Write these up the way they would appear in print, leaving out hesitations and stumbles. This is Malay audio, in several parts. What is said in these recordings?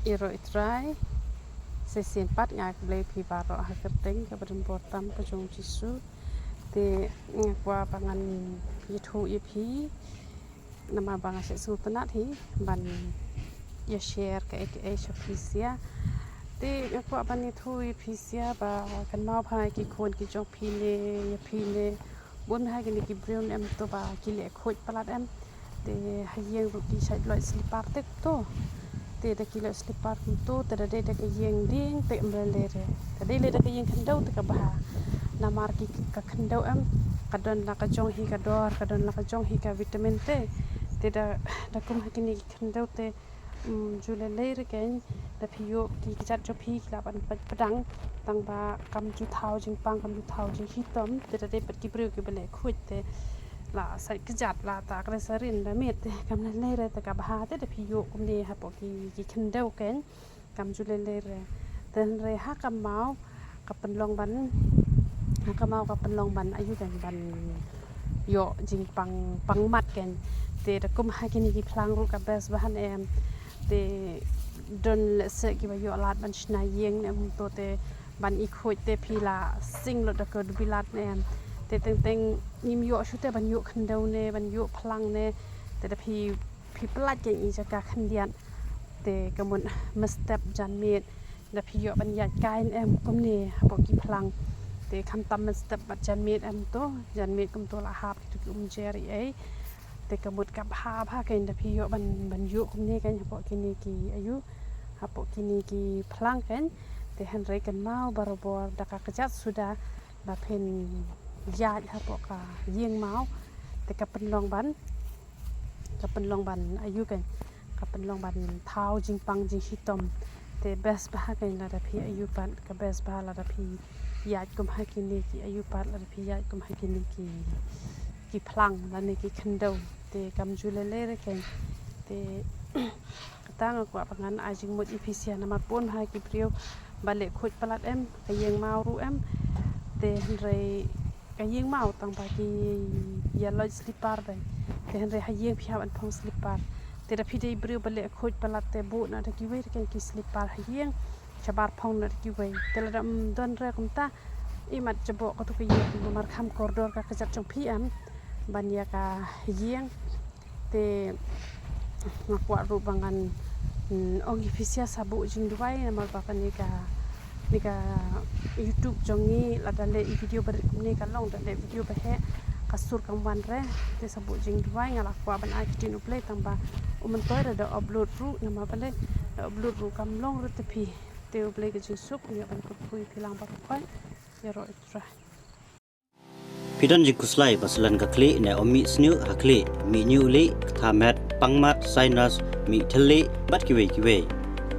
iro itrai sesi 4 ngak blei pi baro hakerting ke berempotam ke jong jisu te ngakwa pangan yithu ipi nama bang se sultanat hi ban ya share ke shopisia te ngakwa ban yithu ipisia ba kan mau phai ki khon ki jong phine bun hai ki ki brown em to ba ki le khoj palat em te hayeng ru ki sai loi slipar tek to te da kilo slipar to te da de ka yeng ding te mrele re te de le da ka yeng khyndew te ka ba na mar ki ka khyndew em kadon la ka jong hi ka dor kadon la ka jong hi ka vitamin te da kum ha ki ni khyndew te jule le re ken da phiyo ki kjat jo phi la ban padang tang ba kam ju thau jing pang kam ju thau jing hi tom te da de pat ki breu ki bele khuj te la sai kjat la ta ka sarin da met kam le re te ka ba te da phiyo kum ni ha po ki khyndew ken kam jule le re ten re ha kam mau ka pen long ban ha kam mau ka pen long ban ayu kan ban yo jing pang mat ken te da kum ha ki ni ki phlang ru ka bes bahan em te don le se ki ba yo lat ban shna yeng em to te ban i khoj te phila sing lo da ko bilat em te teng nim yo shu te ban yo khyndew ne ban yo phlang ne te da phi plat ke i ja ka khyndian te kamun mestep jan met da phi yo ban ya kain em kum ne ha ki phlang te kham tam mestep bat jan met em to jan met kum to la hap tu jeri ai te kamut kap ha ken da phi yo ban yo kum ne kan ha ki ni ki ayu ha ki ni ki phlang ken te han re kan mau barobor da ka kjat sudah da pen iaid ha ka yeng mau te ka pen long ban ayu kan ka pen long ban thau jing pang jing hitom te best ba ken la da phi ayu pan ka best ba la da phi iaid kum ha ki ni ki ayu pat la da phi iaid kum ha ki ni ki phlang la ni ki khyndew te kam jule le re ken te katang ko pangan ajing mot ipisia na mapon ha ki priu bale khoj palat em ka yeng mau ru em te re ka yeng mau tang ba ki ya loj slipar dai te re ha yeng phia an phong slipar te da phi dei priu bale khoj palat te bu na da ki we ken ki slipar ha yeng chabar phong na ki we te la dam don re kum ta i mat jabo ko to ki yeng mar kham koridor ka kjat chong phi am ban ya ka yeng te ngakwa ru bangan ogi fisia sabu jing duai na mal ba ni ka YouTube jongi la dale video ber ni ka long dale video ba he kasur kam wan re te sabu jing duai ngala kwa ban ai tin uple tamba umen toy da upload ru na ma bale upload ru kam long ru te phi te uple ke jing sup ni ban ko phui philang ba khoi ya ro itra Pidan jikuslai paslan ka kli ne omi snu hakli mi new li thamet pangmat sinus mi theli bat kiwe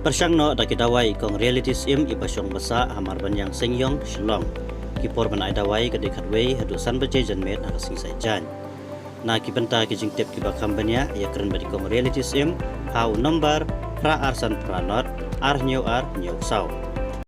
persang no da kitawai kong reality sim ipasong basa hamar banyang sengyong shilong kipor banai dawai ka dekat we hadu san baje janmet na sing sai jan na kipenta ki jingtep ki bakam banya ya keren badi kong reality sim hau number pra arsan pranot ar new sau